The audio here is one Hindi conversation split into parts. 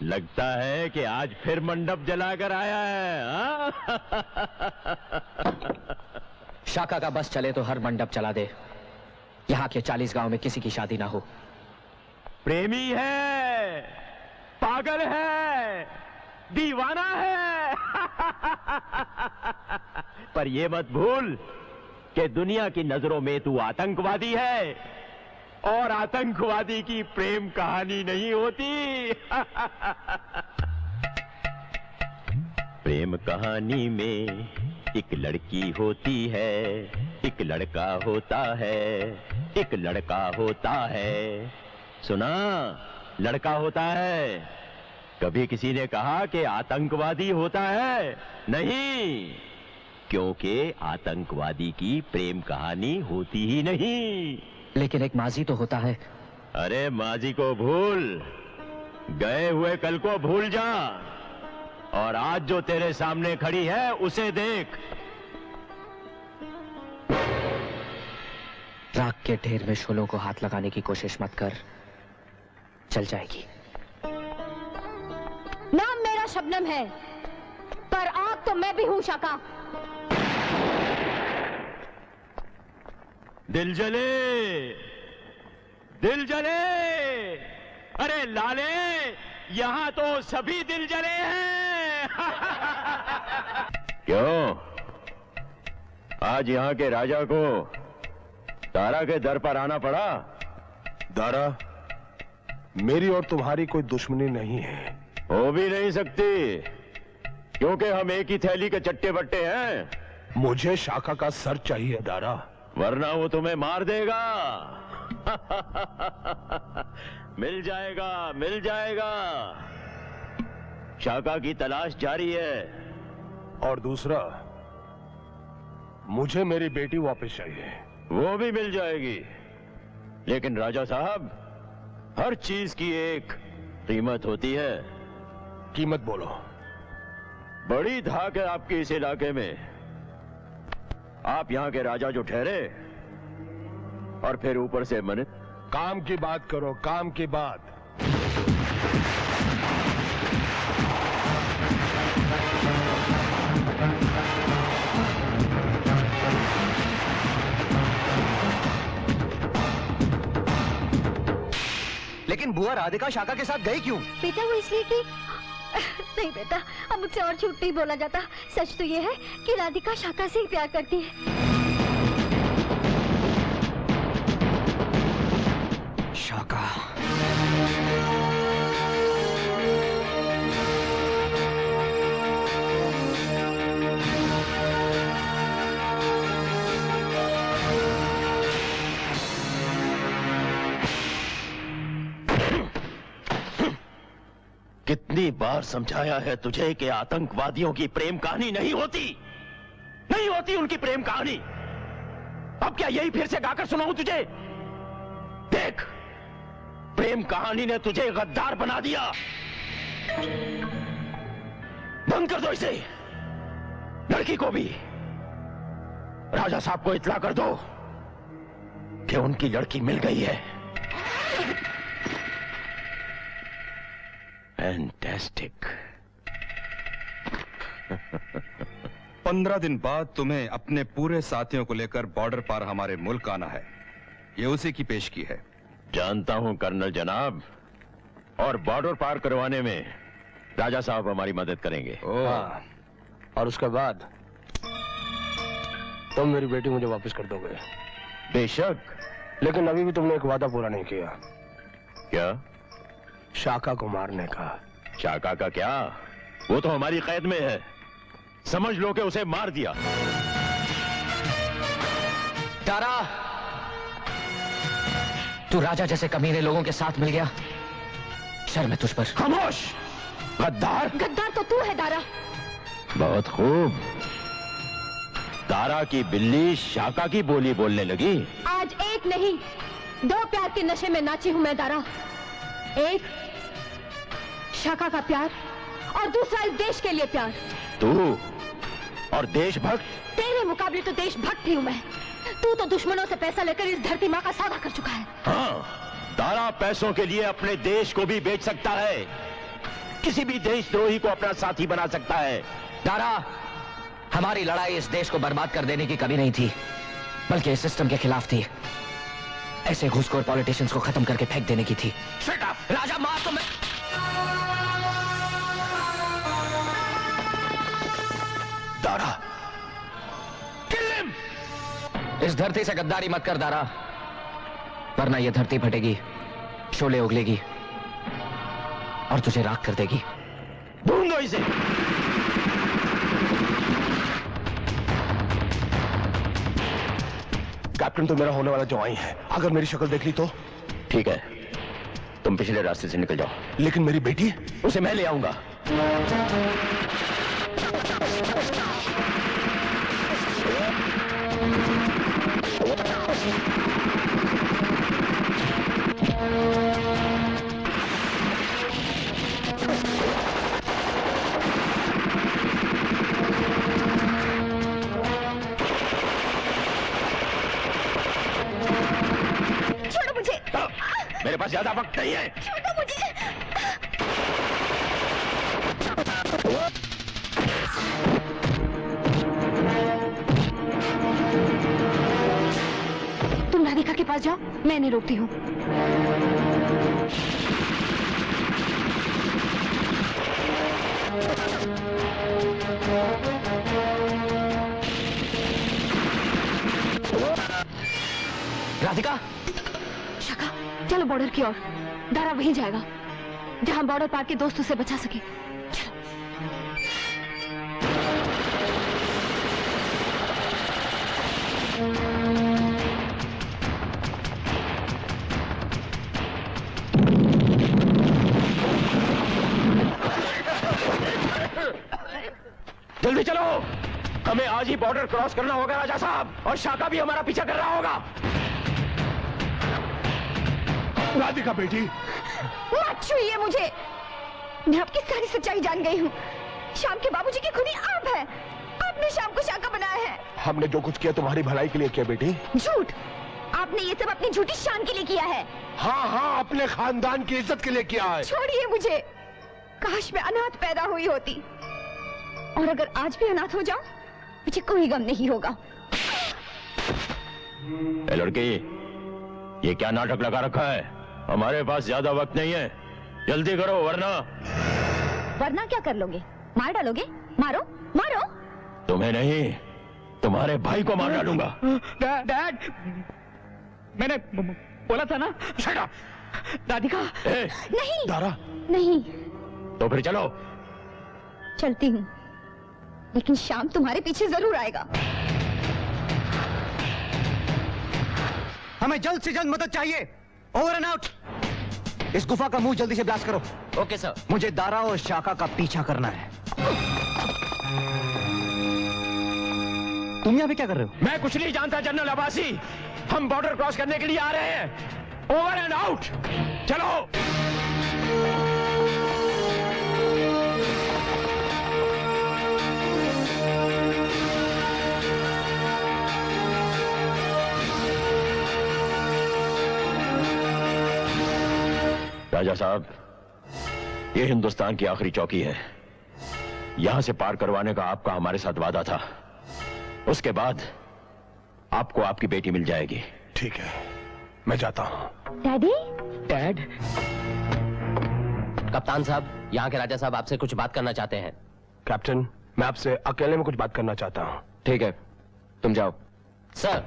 लगता है कि आज फिर मंडप जलाकर आया है, हाँ? शाका का बस चले तो हर मंडप जला दे। यहाँ के 40 गांव में किसी की शादी ना हो। प्रेमी है, पागल है, दीवाना है। पर ये मत भूल कि दुनिया की नजरों में तू आतंकवादी है, और आतंकवादी की प्रेम कहानी नहीं होती। प्रेम कहानी में एक लड़की होती है, एक लड़का होता है, एक लड़का होता है। सुना, लड़का होता है। कभी किसी ने कहा कि आतंकवादी होता है? नहीं, क्योंकि आतंकवादी की प्रेम कहानी होती ही नहीं। लेकिन एक माजी तो होता है। अरे माजी को भूल, गए हुए कल को भूल जा, और आज जो तेरे सामने खड़ी है उसे देख। राख के ढेर में शोलों को हाथ लगाने की कोशिश मत कर, चल जाएगी। नाम मेरा शबनम है, पर आग तो मैं भी हूं शाका। दिल जले, दिल जले, अरे लाले, यहां तो सभी दिल जले हैं। क्यों, आज यहां के राजा को दारा के दर पर आना पड़ा? दारा, मेरी और तुम्हारी कोई दुश्मनी नहीं है। हो भी नहीं सकती, क्योंकि हम एक ही थैली के चट्टे बट्टे हैं। मुझे शाका का सर चाहिए दारा, वरना वो तुम्हें मार देगा। मिल जाएगा, मिल जाएगा। शाका की तलाश जारी है। और दूसरा, मुझे मेरी बेटी वापस चाहिए। वो भी मिल जाएगी, लेकिन राजा साहब, हर चीज की एक कीमत होती है। कीमत बोलो। बड़ी धाक है आपके इस इलाके में। आप यहाँ के राजा जो ठहरे, और फिर ऊपर से मन। काम की बात करो, काम की बात। लेकिन बुआ राधिका शाका के साथ गई क्यों? बेटा वो इसलिए कि नहीं बेटा, अब मुझसे और झूठ नहीं बोला जाता। सच तो ये है कि राधिका शाका से ही प्यार करती है। शाका, कितनी बार समझाया है तुझे कि आतंकवादियों की प्रेम कहानी नहीं होती, नहीं होती उनकी प्रेम कहानी। अब क्या यही फिर से गाकर सुनाऊं तुझे? देख, प्रेम कहानी ने तुझे गद्दार बना दिया। बंद कर दो इसे। लड़की को भी राजा साहब को इत्तला कर दो कि उनकी लड़की मिल गई है। फैंटास्टिक। 15 दिन बाद तुम्हें अपने पूरे साथियों को लेकर बॉर्डर पार हमारे मुल्क आना है। ये उसी की पेशगी है। जानता हूं कर्नल जनाब, और बॉर्डर पार करवाने में राजा साहब हमारी मदद करेंगे। हाँ। और उसके बाद तुम मेरी बेटी मुझे वापस कर दोगे। बेशक। लेकिन अभी भी तुमने एक वादा पूरा नहीं किया। क्या? शाका को मारने का। शाका का क्या? वो तो हमारी कैद में है। समझ लो कि उसे मार दिया। तारा, तू राजा जैसे कमीने लोगों के साथ मिल गया। शर्म है तुझ पर। खामोश, गद्दार। गद्दार तो तू है दारा। बहुत खूब। तारा की बिल्ली शाका की बोली बोलने लगी। आज एक नहीं, 2 प्यार के नशे में नाची हूं मैं दारा। एक शाका का प्यार, और दूसरा इस देश के लिए प्यार। तू और देशभक्त? तेरे मुकाबले तो देशभक्त ही हूं मैं। तू तो दुश्मनों से पैसा लेकर इस धरती माँ का सौदा कर चुका है। हाँ, तारा पैसों के लिए अपने देश को भी बेच सकता है, किसी भी देशद्रोही को अपना साथी बना सकता है। दारा, हमारी लड़ाई इस देश को बर्बाद कर देने की कभी नहीं थी, बल्कि इस सिस्टम के खिलाफ थी। ऐसे घूसखोर पॉलिटिशियंस को खत्म करके फेंक देने की थी। Shut up! राजा माफ तो मैं दारा, Kill him! इस धरती से गद्दारी मत कर दारा, वरना ये धरती फटेगी, शोले उगलेगी और तुझे राख कर देगी। ढूंढो इसे। कैप्टन तो मेरा होने वाला जवाई है, अगर मेरी शक्ल देख ली तो? ठीक है, तुम पिछले रास्ते से निकल जाओ। लेकिन मेरी बेटी? उसे मैं ले आऊंगा। छोड़ो मुझे। मेरे पास ज्यादा वक्त नहीं है। छोड़ो मुझे। तुम राधिका के पास जाओ, मैं नहीं रोकती हूँ। राधिका, शाका, चलो बॉर्डर की ओर। दारा वहीं जाएगा जहां बॉर्डर पार के दोस्त उसे बचा सके। जल्दी चलो, हमें आज ही बॉर्डर क्रॉस करना होगा राजा साहब, और शाका भी हमारा पीछा कर रहा होगा। राधिका बेटी, मत छूइए मुझे। मैं आपकी सारी सच्चाई जान गई हूँ। शाम के बाबूजी की खुदी आप है। आपने शाम को शाका बनाया है। हमने जो कुछ किया तुम्हारी भलाई के लिए किया बेटी। झूठ। आपने ये सब अपनी झूठी शान के लिए किया है। हाँ हाँ, अपने खानदान की इज्जत के लिए किया है। छोड़िए मुझे। काश मैं अनाथ पैदा हुई होती, और अगर आज भी अनाथ हो जाऊं, मुझे कोई गम नहीं होगा। ए लड़की, ये क्या नाटक लगा रखा है? हमारे पास ज्यादा वक्त नहीं है, जल्दी करो वरना क्या कर लोगे? मार डालोगे? मारो मारो। तुम्हें नहीं, तुम्हारे भाई को मार डालूंगा। डैड, मैंने बोला था ना। Shut up! राधिका, नहीं दारा, नहीं, तो फिर चलो। चलती हूँ, लेकिन शाम तुम्हारे पीछे जरूर आएगा। हमें जल्द से जल्द मदद चाहिए। Over and out. इस गुफा का मुंह जल्दी से ब्लास्ट करो। Okay sir. मुझे दारा और शाका का पीछा करना है। तुम यहाँ पे क्या कर रहे हो? मैं कुछ नहीं जानता जनरल अब्बासी, हम बॉर्डर क्रॉस करने के लिए आ रहे हैं। ओवर एंड आउट, चलो। राजा साहब, ये हिंदुस्तान की आखिरी चौकी है। यहां से पार करवाने का आपका हमारे साथ वादा था। उसके बाद आपको आपकी बेटी मिल जाएगी। ठीक है, मैं जाता हूं। डैडी? डैड? कप्तान साहब, यहाँ के राजा साहब आपसे कुछ बात करना चाहते हैं। कैप्टन, मैं आपसे अकेले में कुछ बात करना चाहता हूं। ठीक है, तुम जाओ। सर।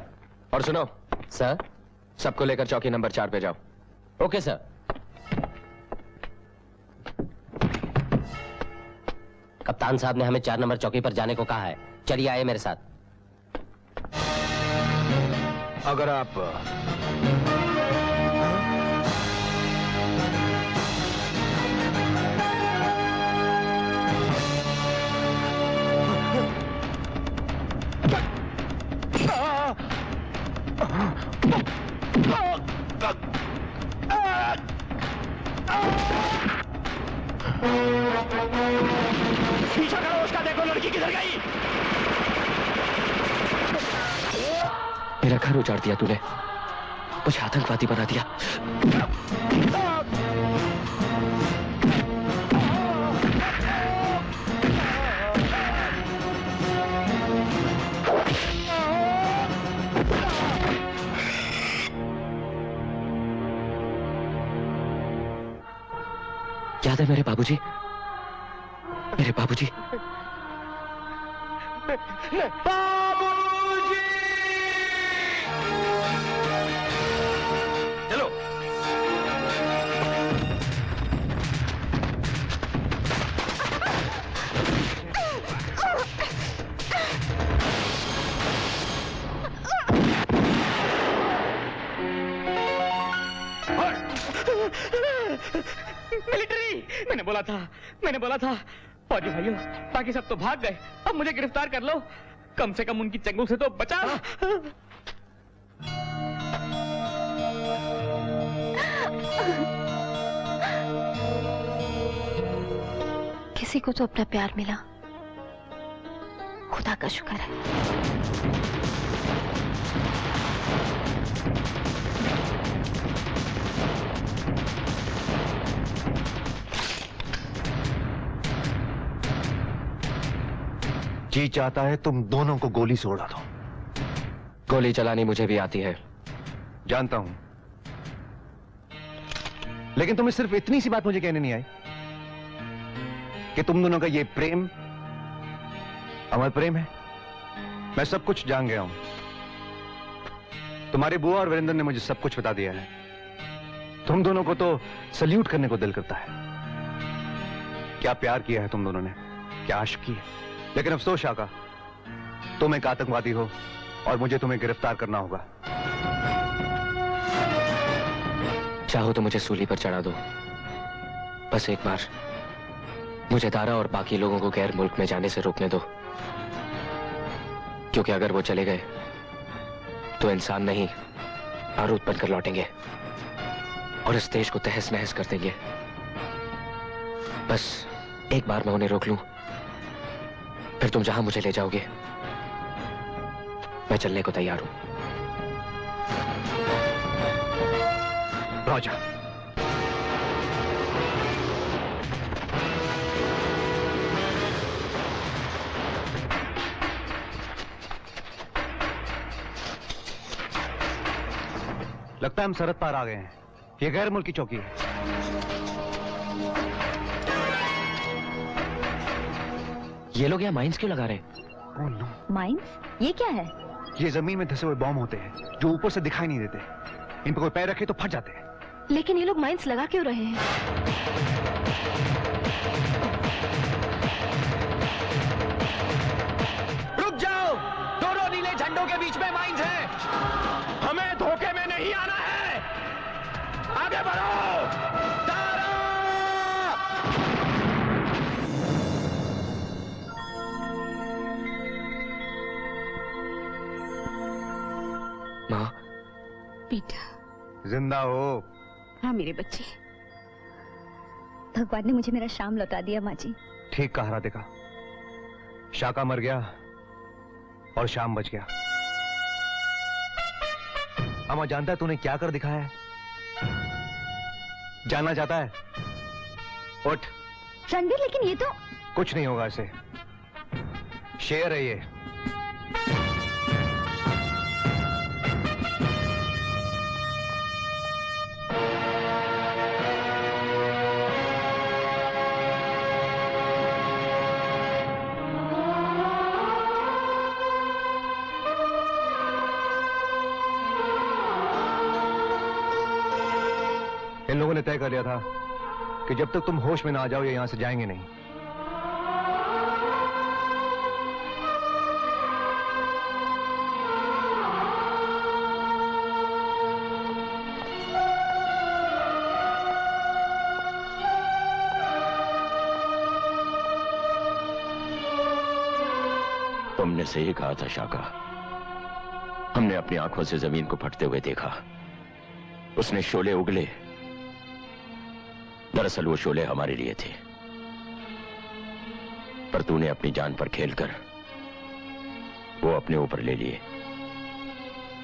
और सुनो सर। सबको लेकर चौकी नंबर 4 पे जाओ। Okay sir. कप्तान साहब ने हमें 4 नंबर चौकी पर जाने को कहा है। चलिए आइए मेरे साथ। अगर आप पीछा करो उसका, देखो लड़की किधर गई। मेरा घर उजाड़ दिया तूने, मुझे आतंकवादी बना दिया। याद है मेरे बाबूजी? मेरे बाबूजी। बाबूजी! चलो। मिलिट्री! मैंने बोला था फौजी भाइयों, बाकी सब तो भाग गए, अब मुझे गिरफ्तार कर लो, कम से कम उनकी चंगुल से तो बचा। किसी को तो अपना प्यार मिला, खुदा का शुक्र है। जी चाहता है तुम दोनों को गोली से उड़ा दो। गोली चलानी मुझे भी आती है। जानता हूं, लेकिन तुम्हें सिर्फ इतनी सी बात मुझे कहने नहीं आई कि तुम दोनों का ये प्रेम अमर प्रेम है। मैं सब कुछ जान गया हूं। तुम्हारे बुआ और वीरेंद्र ने मुझे सब कुछ बता दिया है। तुम दोनों को तो सल्यूट करने को दिल करता है। क्या प्यार किया है तुम दोनों ने, क्या आशिकी है। लेकिन अफसोस शाका, तुम एक आतंकवादी हो और मुझे तुम्हें गिरफ्तार करना होगा। चाहो तो मुझे सूली पर चढ़ा दो, बस एक बार मुझे दारा और बाकी लोगों को गैर मुल्क में जाने से रोकने दो, क्योंकि अगर वो चले गए तो इंसान नहीं बारूद बनकर लौटेंगे और इस देश को तहस नहस कर देंगे। बस एक बार मैं उन्हें रोक लूं, फिर तुम जहां मुझे ले जाओगे मैं चलने को तैयार हूं। राजा, लगता है हम सरहद पार आ गए हैं। ये गैर मुल्की चौकी है। ये लोग यहाँ माइंस क्यों लगा रहे हैं? Oh no, mines? ये क्या है? ये जमीन में धसे हुए बॉम्ब होते हैं जो ऊपर से दिखाई नहीं देते। इन पर कोई पैर रखे तो फट जाते हैं। लेकिन ये लोग माइंस लगा क्यों रहे हैं? रुक जाओ, दोनों नीले झंडों के बीच में माइंस है। हमें धोखे में नहीं आना है। आगे बढ़ो। माँ, बेटा जिंदा हो? हाँ मेरे बच्चे। भगवान ने मुझे मेरा शाम लौटा दिया माँ जी। ठीक कहा राधिका, शाका मर गया और शाम बच गया। अम्मा जानता है तूने क्या कर दिखाया है? जानना चाहता है? उठ। रणबीर, लेकिन ये तो कुछ नहीं होगा इसे। शेर है ये। इन लोगों ने तय कर लिया था कि जब तक तुम होश में ना आ जाओ ये यहां से जाएंगे नहीं। तुमने सही कहा था शाका। हमने अपनी आंखों से जमीन को फटते हुए देखा। उसने शोले उगले। दरअसल वो शोले हमारे लिए थे, पर तूने अपनी जान पर खेलकर वो अपने ऊपर ले लिए।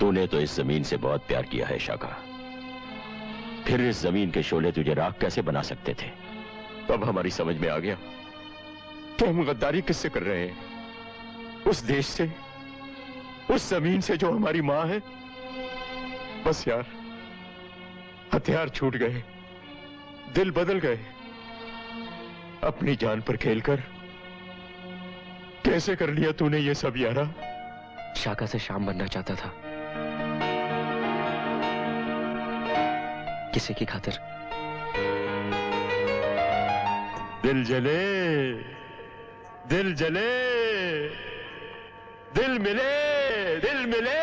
तूने तो इस जमीन से बहुत प्यार किया है शाका, फिर इस जमीन के शोले तुझे राख कैसे बना सकते थे? तब हमारी समझ में आ गया तो हम गद्दारी किससे कर रहे हैं? उस देश से, उस जमीन से जो हमारी मां है। बस यार, हथियार छूट गए, दिल बदल गए, अपनी जान पर खेलकर कैसे कर लिया तूने ये सब यारा? शाका से शाम बनना चाहता था, किसी की खातिर। दिल जले, दिल जले, दिल मिले, दिल मिले।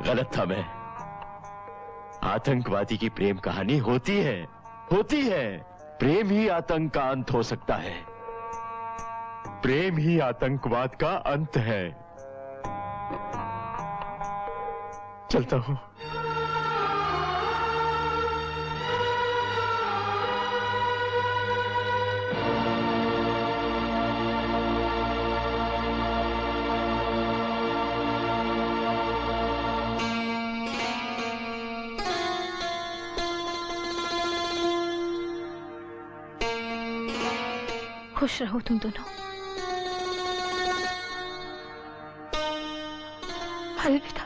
गलत था मैं। आतंकवादी की प्रेम कहानी होती है, होती है। प्रेम ही आतंक का अंत हो सकता है। प्रेम ही आतंकवाद का अंत है। चलता हूं। खुश रहो तुम दोनों। अलविदा।